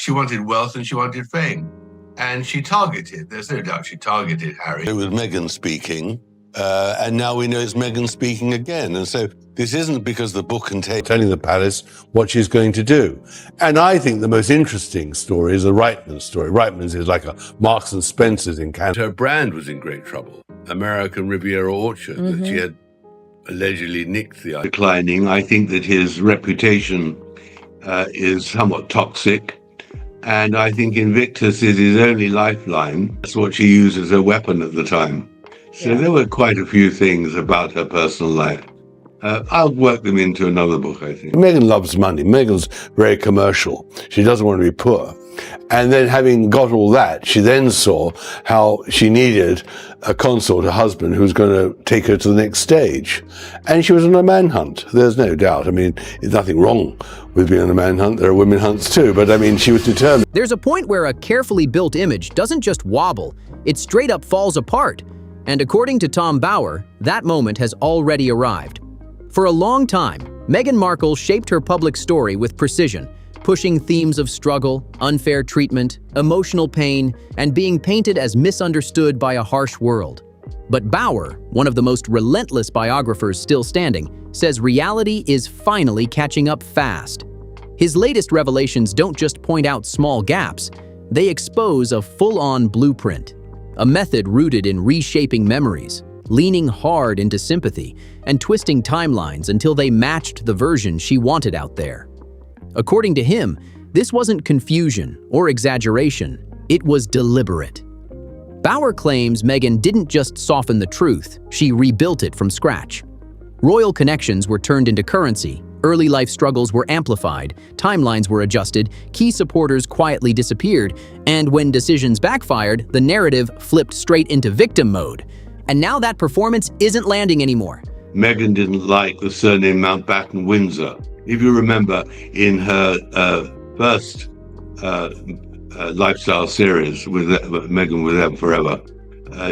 She wanted wealth and she wanted fame. And there's no doubt she targeted Harry. It was Meghan speaking, and now we know it's Meghan speaking again. And so this isn't because the book contains telling the palace what she's going to do. And I think the most interesting story is the Reitman story. Reitman's is like a Marks and Spencer's in Canada. Her brand was in great trouble. American Riviera Orchard, that she had allegedly nicked the declining. I think that his reputation is somewhat toxic. And I think Invictus is his only lifeline. That's what she used as a weapon at the time. So there were quite a few things about her personal life. I'll work them into another book, I think. Meghan loves money. Meghan's very commercial. She doesn't want to be poor. And then having got all that, she then saw how she needed a consort, a husband who was going to take her to the next stage. And she was on a manhunt, there's no doubt. I mean, there's nothing wrong with being on a manhunt. There are women hunts too, but I mean, she was determined. There's a point where a carefully built image doesn't just wobble, it straight up falls apart. And according to Tom Bauer, that moment has already arrived. For a long time, Meghan Markle shaped her public story with precision, pushing themes of struggle, unfair treatment, emotional pain, and being painted as misunderstood by a harsh world. But Bauer, one of the most relentless biographers still standing, says reality is finally catching up fast. His latest revelations don't just point out small gaps, they expose a full-on blueprint, a method rooted in reshaping memories, leaning hard into sympathy, and twisting timelines until they matched the version she wanted out there. According to him, this wasn't confusion or exaggeration, it was deliberate. Bauer claims Meghan didn't just soften the truth, she rebuilt it from scratch. Royal connections were turned into currency, early life struggles were amplified, timelines were adjusted, key supporters quietly disappeared, and when decisions backfired, the narrative flipped straight into victim mode. And now that performance isn't landing anymore. Meghan didn't like the surname Mountbatten-Windsor. If you remember, in her first lifestyle series with Meghan with them forever,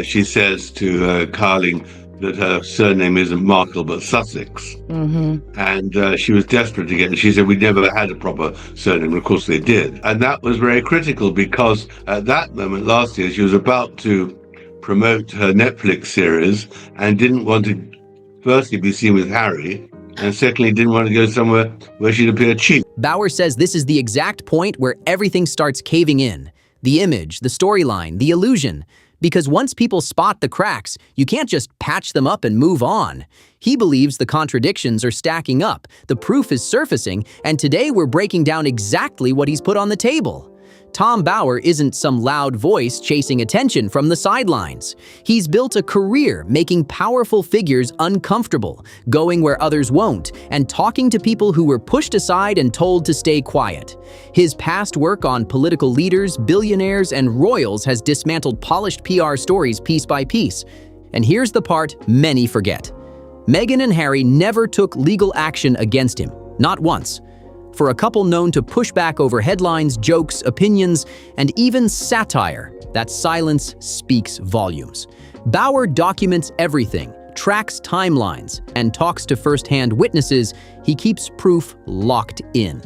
she says to Carling that her surname isn't Markle but Sussex. And she was desperate to get it. She said, we never had a proper surname. Of course they did. And that was very critical because at that moment last year, she was about to promote her Netflix series and didn't want to firstly be seen with Harry, and secondly didn't want to go somewhere where she'd appear cheap. Bauer says this is the exact point where everything starts caving in. The image, the storyline, the illusion. Because once people spot the cracks, you can't just patch them up and move on. He believes the contradictions are stacking up, the proof is surfacing, and today we're breaking down exactly what he's put on the table. Tom Bauer isn't some loud voice chasing attention from the sidelines. He's built a career making powerful figures uncomfortable, going where others won't, and talking to people who were pushed aside and told to stay quiet. His past work on political leaders, billionaires, and royals has dismantled polished PR stories piece by piece. And here's the part many forget. Meghan and Harry never took legal action against him, not once. For a couple known to push back over headlines, jokes, opinions, and even satire, that silence speaks volumes. Bauer documents everything, tracks timelines, and talks to first-hand witnesses. He keeps proof locked in.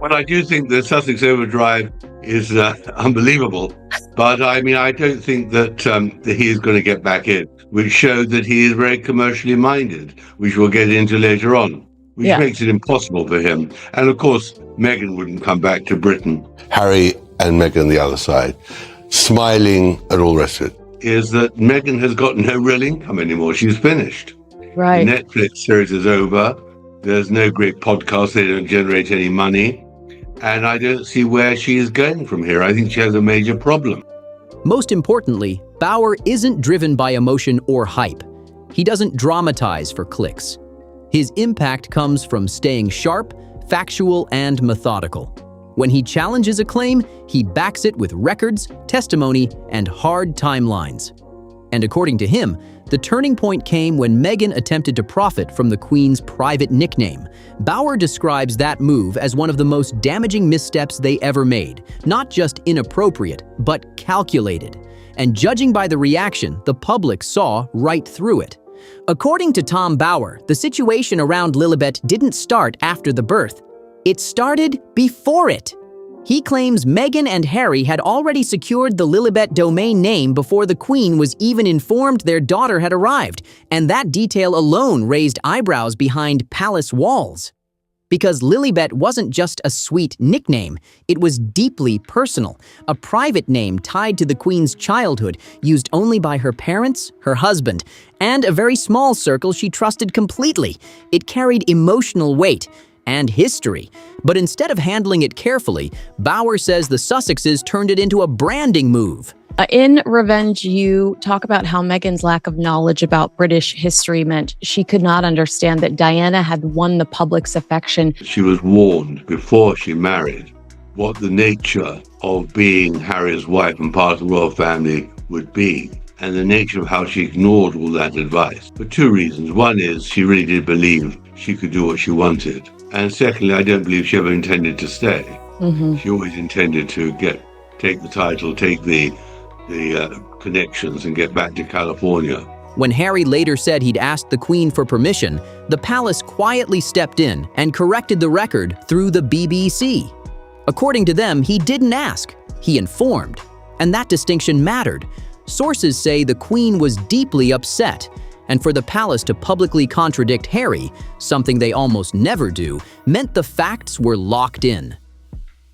Well, I do think the Sussex Overdrive is unbelievable, but I mean, I don't think that he is going to get back in, which showed that he is very commercially minded, which we'll get into later on. Which makes it impossible for him. And of course, Meghan wouldn't come back to Britain. Harry and Meghan the other side, smiling and all the rest of it, is that Meghan has got no real income anymore. She's finished. Right. The Netflix series is over. There's no great podcast. They don't generate any money. And I don't see where she is going from here. I think she has a major problem. Most importantly, Bauer isn't driven by emotion or hype. He doesn't dramatize for clicks. His impact comes from staying sharp, factual, and methodical. When he challenges a claim, he backs it with records, testimony, and hard timelines. And according to him, the turning point came when Meghan attempted to profit from the Queen's private nickname. Bauer describes that move as one of the most damaging missteps they ever made, not just inappropriate, but calculated. And judging by the reaction, the public saw right through it. According to Tom Bauer, the situation around Lilibet didn't start after the birth. It started before it. He claims Meghan and Harry had already secured the Lilibet domain name before the Queen was even informed their daughter had arrived, and that detail alone raised eyebrows behind palace walls. Because Lilibet wasn't just a sweet nickname, it was deeply personal, a private name tied to the Queen's childhood, used only by her parents, her husband, and a very small circle she trusted completely. It carried emotional weight and history. But instead of handling it carefully, Bauer says the Sussexes turned it into a branding move. In Revenge, you talk about how Meghan's lack of knowledge about British history meant she could not understand that Diana had won the public's affection. She was warned before she married what the nature of being Harry's wife and part of the royal family would be, and the nature of how she ignored all that advice. For two reasons. One is she really did believe she could do what she wanted. And secondly, I don't believe she ever intended to stay. She always intended to take the title, take the connections and get back to California. When Harry later said he'd asked the Queen for permission, the palace quietly stepped in and corrected the record through the BBC. According to them, he didn't ask, he informed. And that distinction mattered. Sources say the Queen was deeply upset, and for the palace to publicly contradict Harry, something they almost never do, meant the facts were locked in.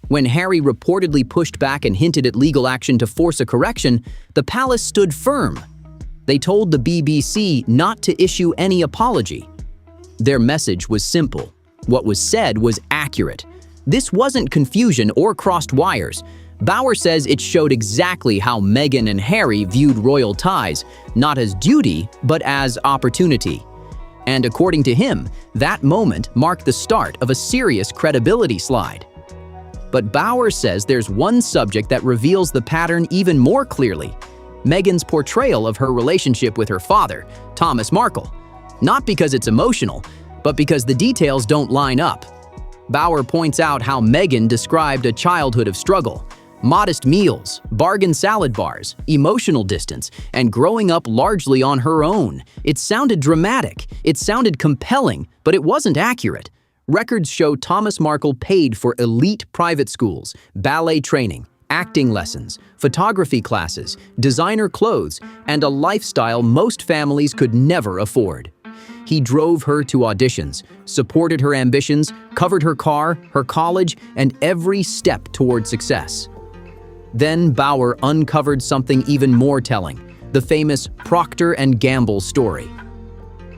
When Harry reportedly pushed back and hinted at legal action to force a correction, the palace stood firm. They told the BBC not to issue any apology. Their message was simple. What was said was accurate. This wasn't confusion or crossed wires. Bauer says it showed exactly how Meghan and Harry viewed royal ties, not as duty, but as opportunity. And according to him, that moment marked the start of a serious credibility slide. But Bauer says there's one subject that reveals the pattern even more clearly: Meghan's portrayal of her relationship with her father, Thomas Markle. Not because it's emotional, but because the details don't line up. Bauer points out how Meghan described a childhood of struggle: modest meals, bargain salad bars, emotional distance, and growing up largely on her own. It sounded dramatic, it sounded compelling, but it wasn't accurate. Records show Thomas Markle paid for elite private schools, ballet training, acting lessons, photography classes, designer clothes, and a lifestyle most families could never afford. He drove her to auditions, supported her ambitions, covered her car, her college, and every step toward success. Then Bauer uncovered something even more telling: the famous Procter & Gamble story.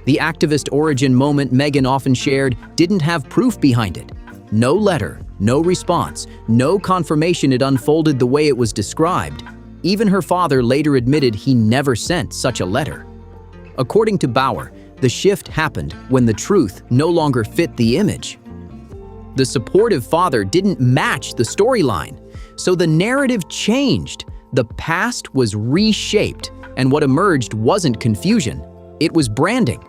The activist origin moment Meghan often shared didn't have proof behind it. No letter, no response, no confirmation it unfolded the way it was described. Even her father later admitted he never sent such a letter. According to Bauer, the shift happened when the truth no longer fit the image. The supportive father didn't match the storyline, so the narrative changed. The past was reshaped, and what emerged wasn't confusion, it was branding.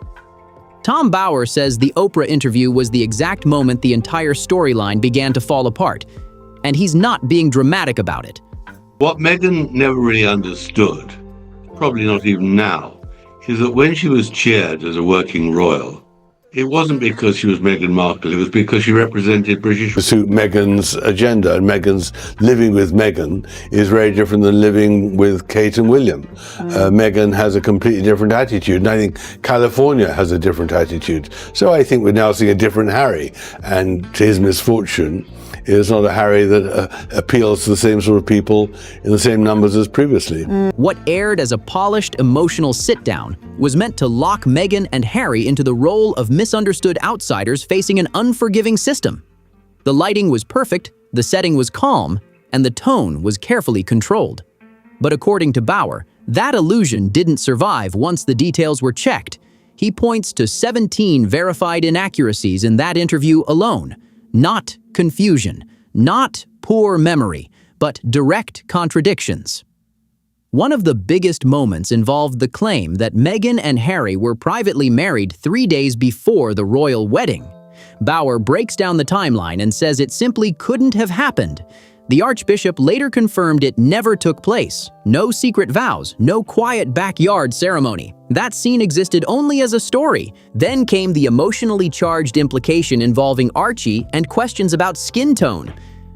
Tom Bauer says the Oprah interview was the exact moment the entire storyline began to fall apart, and he's not being dramatic about it. What Meghan never really understood, probably not even now, is that when she was cheered as a working royal, it wasn't because she was Meghan Markle, it was because she represented British. To suit Meghan's agenda, and Meghan's living with Meghan is very different than living with Kate and William. Meghan has a completely different attitude, and I think California has a different attitude. So I think we're now seeing a different Harry, and to his misfortune, it's not a Harry that appeals to the same sort of people in the same numbers as previously. What aired as a polished, emotional sit-down was meant to lock Meghan and Harry into the role of misunderstood outsiders facing an unforgiving system. The lighting was perfect, the setting was calm, and the tone was carefully controlled. But according to Bauer, that illusion didn't survive once the details were checked. He points to 17 verified inaccuracies in that interview alone. Not confusion, not poor memory, but direct contradictions. One of the biggest moments involved the claim that Meghan and Harry were privately married 3 days before the royal wedding. Bauer breaks down the timeline and says it simply couldn't have happened. The Archbishop later confirmed it never took place. No secret vows, no quiet backyard ceremony. That scene existed only as a story. Then came the emotionally charged implication involving Archie and questions about skin tone.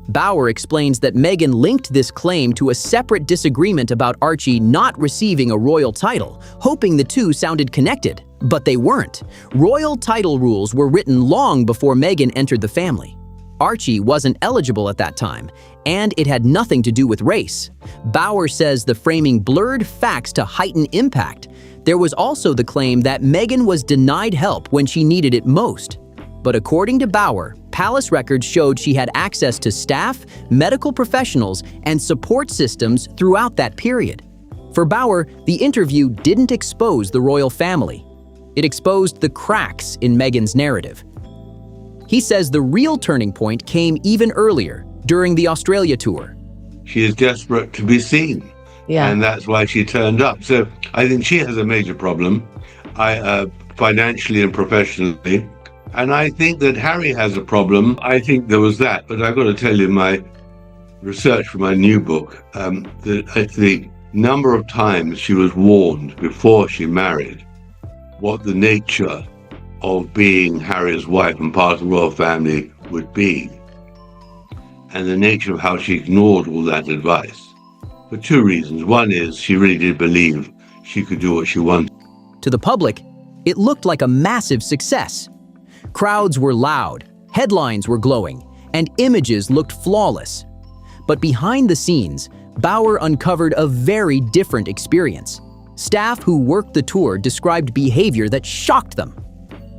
Bauer explains that Meghan linked this claim to a separate disagreement about Archie not receiving a royal title, hoping the two sounded connected. But they weren't. Royal title rules were written long before Meghan entered the family. Archie wasn't eligible at that time, and it had nothing to do with race. Bauer says the framing blurred facts to heighten impact. There was also the claim that Meghan was denied help when she needed it most. But according to Bauer, palace records showed she had access to staff, medical professionals, and support systems throughout that period. For Bauer, the interview didn't expose the royal family. It exposed the cracks in Meghan's narrative. He says the real turning point came even earlier, during the Australia tour. She is desperate to be seen, and that's why she turned up. So I think she has a major problem, financially and professionally. And I think that Harry has a problem. I think there was that, but I've got to tell you, my research for my new book, the number of times she was warned before she married what the nature of being Harry's wife and part of the royal family would be, and the nature of how she ignored all that advice, for two reasons. One is she really did believe she could do what she wanted. To the public, it looked like a massive success. Crowds were loud, headlines were glowing, and images looked flawless. But behind the scenes, Bauer uncovered a very different experience. Staff who worked the tour described behavior that shocked them.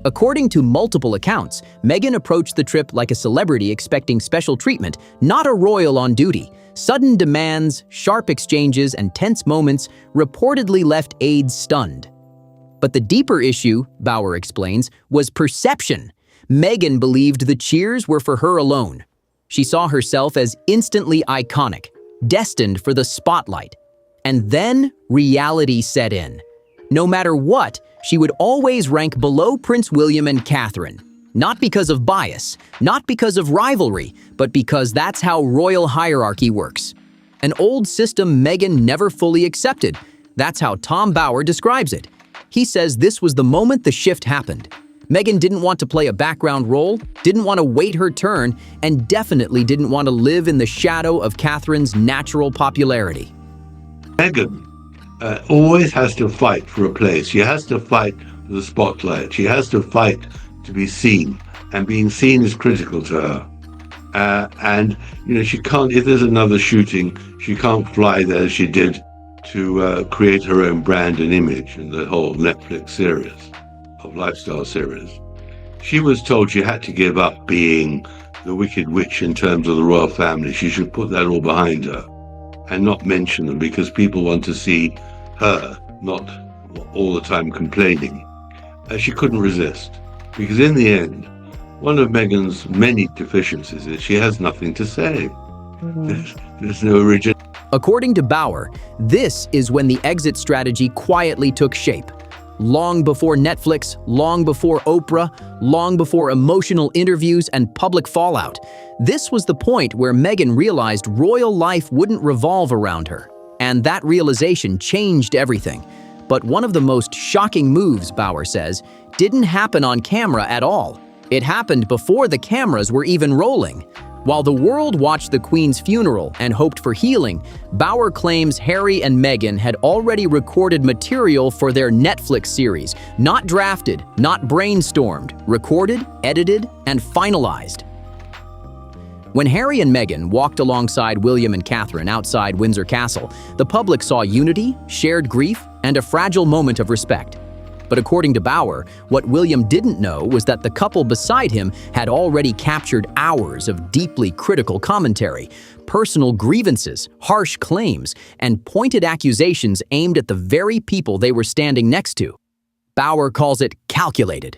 According to multiple accounts, Meghan approached the trip like a celebrity expecting special treatment, not a royal on duty. Sudden demands, sharp exchanges, and tense moments reportedly left aides stunned. But the deeper issue, Bauer explains, was perception. Meghan believed the cheers were for her alone. She saw herself as instantly iconic, destined for the spotlight. And then reality set in. No matter what, she would always rank below Prince William and Catherine. Not because of bias, not because of rivalry, but because that's how royal hierarchy works. An old system Meghan never fully accepted. That's how Tom Bauer describes it. He says this was the moment the shift happened. Meghan didn't want to play a background role, didn't want to wait her turn, and definitely didn't want to live in the shadow of Catherine's natural popularity. Meghan always has to fight for a place. She has to fight for the spotlight. She has to fight to be seen, and being seen is critical to her. And she can't, if there's another shooting, she can't fly there as she did to create her own brand and image in the whole Netflix series of lifestyle series. She was told she had to give up being the Wicked Witch in terms of the royal family. She should put that all behind her and not mention them, because people want to see her, not all the time complaining. She couldn't resist, because in the end, one of Meghan's many deficiencies is she has nothing to say. There's no original. According to Bauer, this is when the exit strategy quietly took shape. Long before Netflix, long before Oprah, long before emotional interviews and public fallout, this was the point where Meghan realized royal life wouldn't revolve around her. And that realization changed everything. But one of the most shocking moves, Bauer says, didn't happen on camera at all. It happened before the cameras were even rolling. While the world watched the Queen's funeral and hoped for healing, Bauer claims Harry and Meghan had already recorded material for their Netflix series, not drafted, not brainstormed, recorded, edited, and finalized. When Harry and Meghan walked alongside William and Catherine outside Windsor Castle, the public saw unity, shared grief, and a fragile moment of respect. But according to Bauer, what William didn't know was that the couple beside him had already captured hours of deeply critical commentary, personal grievances, harsh claims, and pointed accusations aimed at the very people they were standing next to. Bauer calls it calculated.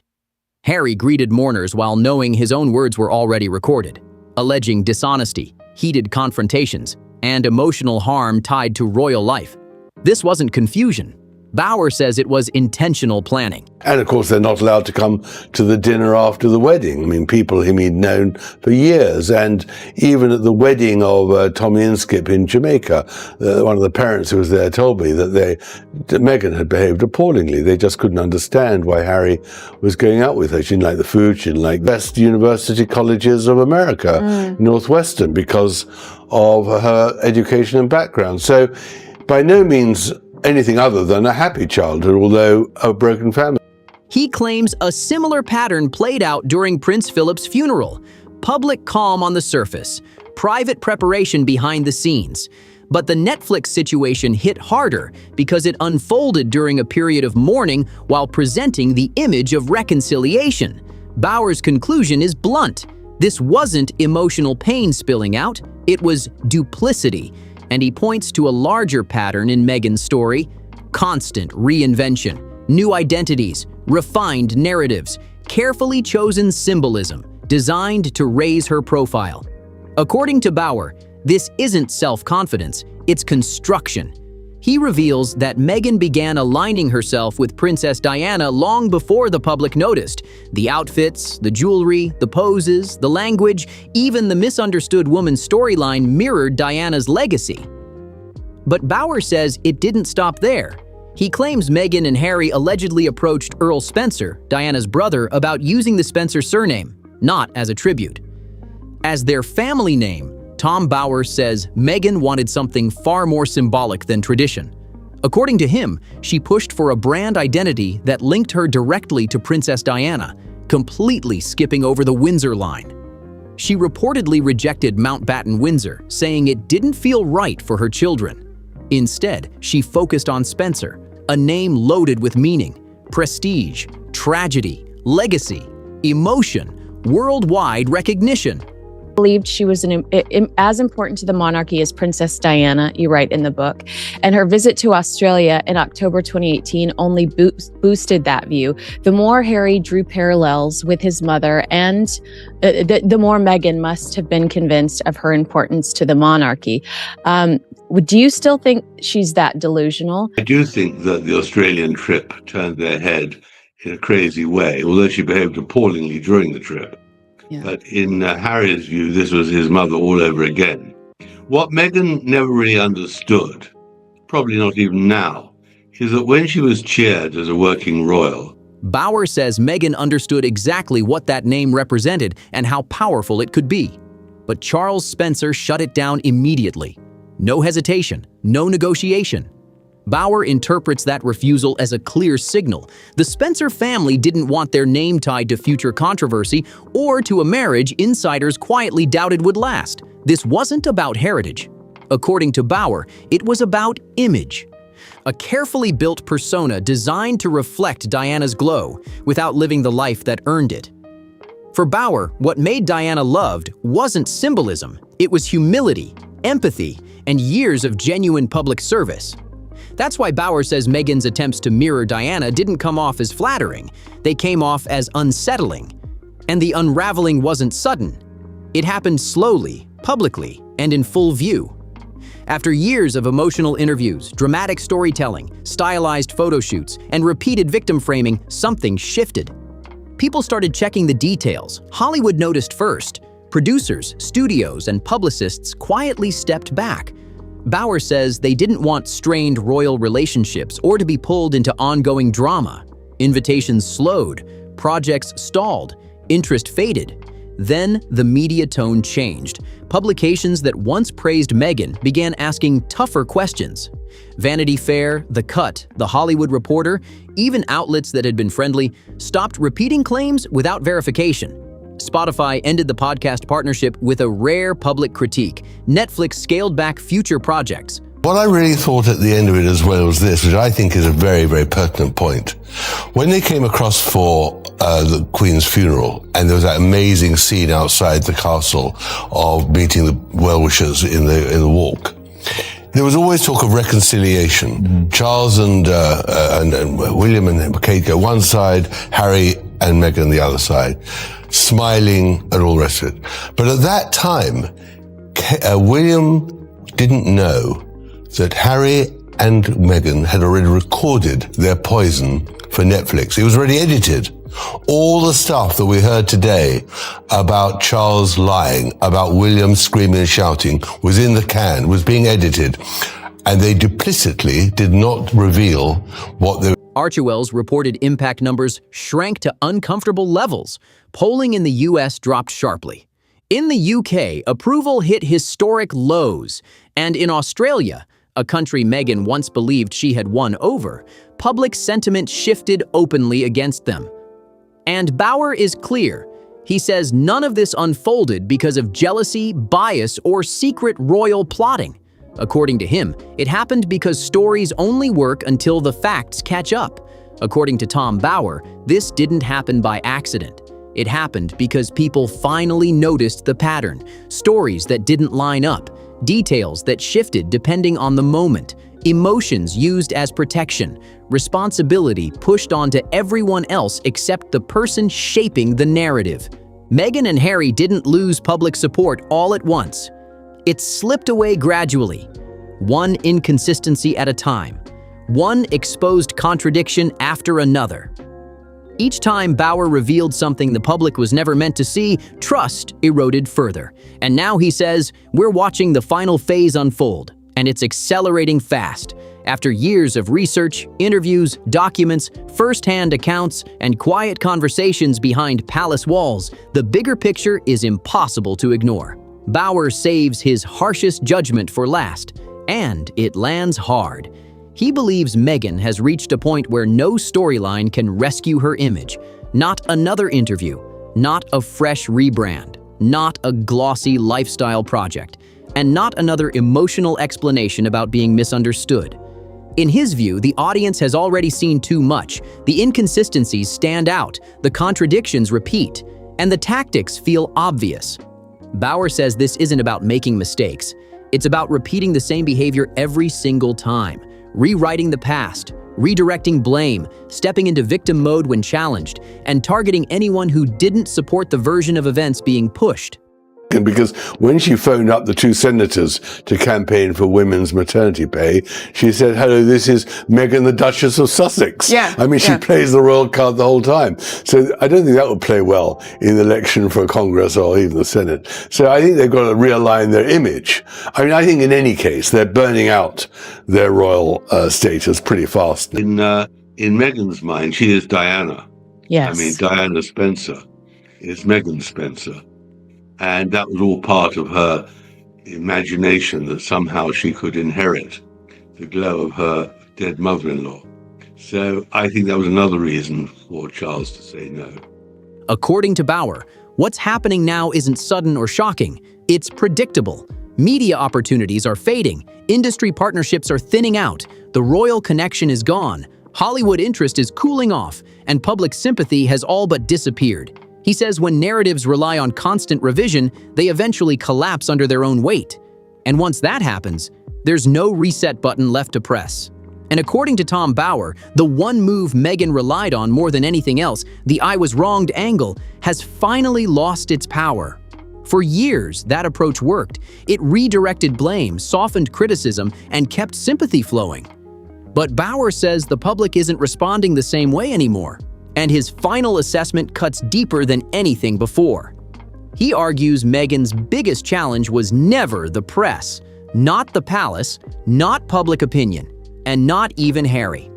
Harry greeted mourners while knowing his own words were already recorded, alleging dishonesty, heated confrontations, and emotional harm tied to royal life. This wasn't confusion. Bauer says it was intentional planning. And of course, they're not allowed to come to the dinner after the wedding. I mean, people whom he'd known for years. And even at the wedding of Tommy Inskip in Jamaica, one of the parents who was there told me that Meghan had behaved appallingly. They just couldn't understand why Harry was going out with her. She didn't like the food. She didn't like best university colleges of America, Northwestern, because of her education and background. So by no means anything other than a happy childhood, although a broken family. He claims a similar pattern played out during Prince Philip's funeral. Public calm on the surface, private preparation behind the scenes. But the Netflix situation hit harder because it unfolded during a period of mourning while presenting the image of reconciliation. Bauer's conclusion is blunt. This wasn't emotional pain spilling out, it was duplicity. And he points to a larger pattern in Meghan's story: constant reinvention, new identities, refined narratives, carefully chosen symbolism designed to raise her profile. According to Bauer, this isn't self-confidence, it's construction. He reveals that Meghan began aligning herself with Princess Diana long before the public noticed. The outfits, the jewelry, the poses, the language, even the misunderstood woman storyline mirrored Diana's legacy. But Bauer says it didn't stop there. He claims Meghan and Harry allegedly approached Earl Spencer, Diana's brother, about using the Spencer surname, not as a tribute. As their family name, Tom Bauer says Meghan wanted something far more symbolic than tradition. According to him, she pushed for a brand identity that linked her directly to Princess Diana, completely skipping over the Windsor line. She reportedly rejected Mountbatten Windsor, saying it didn't feel right for her children. Instead, she focused on Spencer, a name loaded with meaning, prestige, tragedy, legacy, emotion, worldwide recognition. Believed she was as important to the monarchy as Princess Diana, you write in the book. And her visit to Australia in October 2018 only boosted that view. The more Harry drew parallels with his mother, and the more Meghan must have been convinced of her importance to the monarchy. Do you still think she's that delusional? I do think that the Australian trip turned their head in a crazy way, although she behaved appallingly during the trip. Yeah. But in Harry's view, this was his mother all over again. What Meghan never really understood, probably not even now, is that when she was cheered as a working royal, Bauer says Meghan understood exactly what that name represented and how powerful it could be. But Charles Spencer shut it down immediately. No hesitation, no negotiation. Bauer interprets that refusal as a clear signal. The Spencer family didn't want their name tied to future controversy or to a marriage insiders quietly doubted would last. This wasn't about heritage. According to Bauer, it was about image. A carefully built persona designed to reflect Diana's glow without living the life that earned it. For Bauer, what made Diana loved wasn't symbolism. It was humility, empathy, and years of genuine public service. That's why Bauer says Meghan's attempts to mirror Diana didn't come off as flattering. They came off as unsettling. And the unraveling wasn't sudden. It happened slowly, publicly, and in full view. After years of emotional interviews, dramatic storytelling, stylized photo shoots, and repeated victim framing, something shifted. People started checking the details. Hollywood noticed first. Producers, studios, and publicists quietly stepped back. Bauer says they didn't want strained royal relationships or to be pulled into ongoing drama. Invitations slowed, projects stalled, interest faded. Then the media tone changed. Publications that once praised Meghan began asking tougher questions. Vanity Fair, The Cut, The Hollywood Reporter, even outlets that had been friendly, stopped repeating claims without verification. Spotify ended the podcast partnership with a rare public critique. Netflix scaled back future projects. what I really thought at the end of it as well was this, which I think is a very, very pertinent point. When they came across for the Queen's funeral, and there was that amazing scene outside the castle of meeting the well-wishers in the walk, there was always talk of reconciliation. Mm-hmm. Charles and William and Kate go one side, Harry and Meghan the other side, smiling and all the rest of it. But at that time, William didn't know that Harry and Meghan had already recorded their poison for Netflix. It was already edited. All the stuff that we heard today about Charles lying, about William screaming and shouting, was in the can, was being edited. And they duplicitously did not reveal what they... Archewell's reported impact numbers shrank to uncomfortable levels. Polling in the US dropped sharply. In the UK, approval hit historic lows. And in Australia, a country Meghan once believed she had won over, public sentiment shifted openly against them. And Bauer is clear. He says none of this unfolded because of jealousy, bias, or secret royal plotting. According to him, it happened because stories only work until the facts catch up. According to Tom Bauer, this didn't happen by accident. It happened because people finally noticed the pattern, stories that didn't line up, details that shifted depending on the moment, emotions used as protection, responsibility pushed onto everyone else except the person shaping the narrative. Meghan and Harry didn't lose public support all at once. It slipped away gradually, one inconsistency at a time, one exposed contradiction after another. Each time Bauer revealed something the public was never meant to see, trust eroded further. And now he says, we're watching the final phase unfold, and it's accelerating fast. After years of research, interviews, documents, first-hand accounts, and quiet conversations behind palace walls, the bigger picture is impossible to ignore. Bauer saves his harshest judgment for last, and it lands hard. He believes Meghan has reached a point where no storyline can rescue her image. Not another interview, not a fresh rebrand, not a glossy lifestyle project, and not another emotional explanation about being misunderstood. In his view, the audience has already seen too much. The inconsistencies stand out, the contradictions repeat, and the tactics feel obvious. Bauer says this isn't about making mistakes. It's about repeating the same behavior every single time, rewriting the past, redirecting blame, stepping into victim mode when challenged, and targeting anyone who didn't support the version of events being pushed. Because when she phoned up the two senators to campaign for women's maternity pay, she said, hello, this is Meghan, the Duchess of Sussex. Yeah, I mean, she plays the royal card the whole time. So I don't think that would play well in the election for Congress or even the Senate. So I think they've got to realign their image. I mean, I think in any case, they're burning out their royal status pretty fast. In Meghan's mind, she is Diana. Yes. I mean, Diana Spencer is Meghan Spencer. And that was all part of her imagination that somehow she could inherit the glow of her dead mother-in-law. So I think that was another reason for Charles to say no. According to Bauer, what's happening now isn't sudden or shocking. It's predictable. Media opportunities are fading. Industry partnerships are thinning out. The royal connection is gone. Hollywood interest is cooling off, and public sympathy has all but disappeared. He says when narratives rely on constant revision, they eventually collapse under their own weight. And once that happens, there's no reset button left to press. And according to Tom Bauer, the one move Meghan relied on more than anything else, the I was wronged angle, has finally lost its power. For years, that approach worked. It redirected blame, softened criticism, and kept sympathy flowing. But Bauer says the public isn't responding the same way anymore. And his final assessment cuts deeper than anything before. He argues Meghan's biggest challenge was never the press, not the palace, not public opinion, and not even Harry.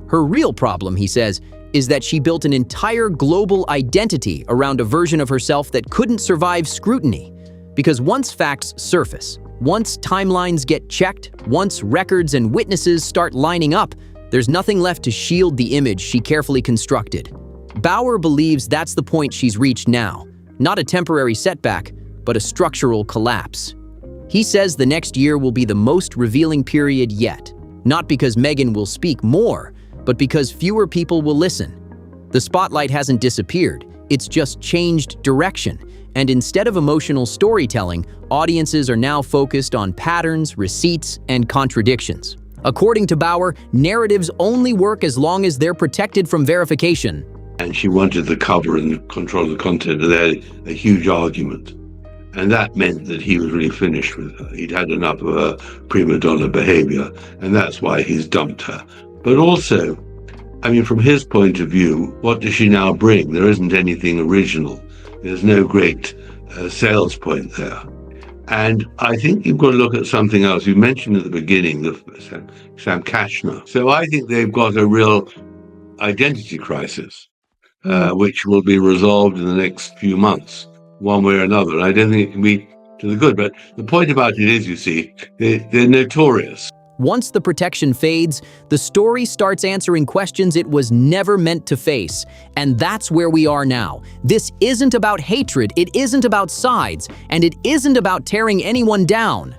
Her real problem, he says, is that she built an entire global identity around a version of herself that couldn't survive scrutiny. Because once facts surface, once timelines get checked, once records and witnesses start lining up, there's nothing left to shield the image she carefully constructed. Bauer believes that's the point she's reached now, not a temporary setback, but a structural collapse. He says the next year will be the most revealing period yet, not because Meghan will speak more, but because fewer people will listen. The spotlight hasn't disappeared, it's just changed direction, and instead of emotional storytelling, audiences are now focused on patterns, receipts, and contradictions. According to Bauer, narratives only work as long as they're protected from verification. And she wanted the cover and control of the content, and they had a huge argument. And that meant that he was really finished with her. He'd had enough of her prima donna behavior, and that's why he's dumped her. But also, I mean, from his point of view, what does she now bring? There isn't anything original. There's no great sales point there. And I think you've got to look at something else. You mentioned at the beginning Sam Kashner. So I think they've got a real identity crisis, which will be resolved in the next few months, one way or another. And I don't think it can be to the good. But the point about it is, you see, they're notorious. Once the protection fades, the story starts answering questions it was never meant to face. And that's where we are now. This isn't about hatred, it isn't about sides, and it isn't about tearing anyone down.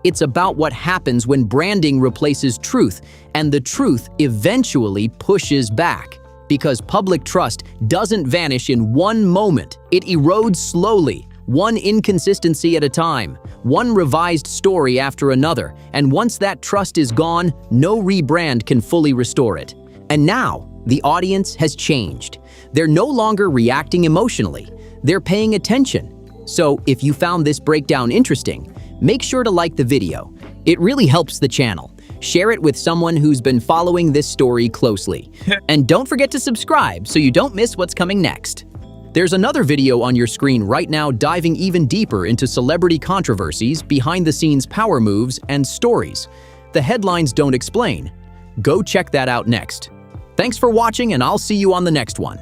It's about what happens when branding replaces truth, and the truth eventually pushes back. Because public trust doesn't vanish in one moment, it erodes slowly. One inconsistency at a time, one revised story after another, and once that trust is gone, no rebrand can fully restore it. And now, the audience has changed. They're no longer reacting emotionally, they're paying attention. So if you found this breakdown interesting, make sure to like the video. It really helps the channel. Share it with someone who's been following this story closely. And don't forget to subscribe so you don't miss what's coming next. There's another video on your screen right now diving even deeper into celebrity controversies, behind-the-scenes power moves, and stories the headlines don't explain. Go check that out next. Thanks for watching, and I'll see you on the next one.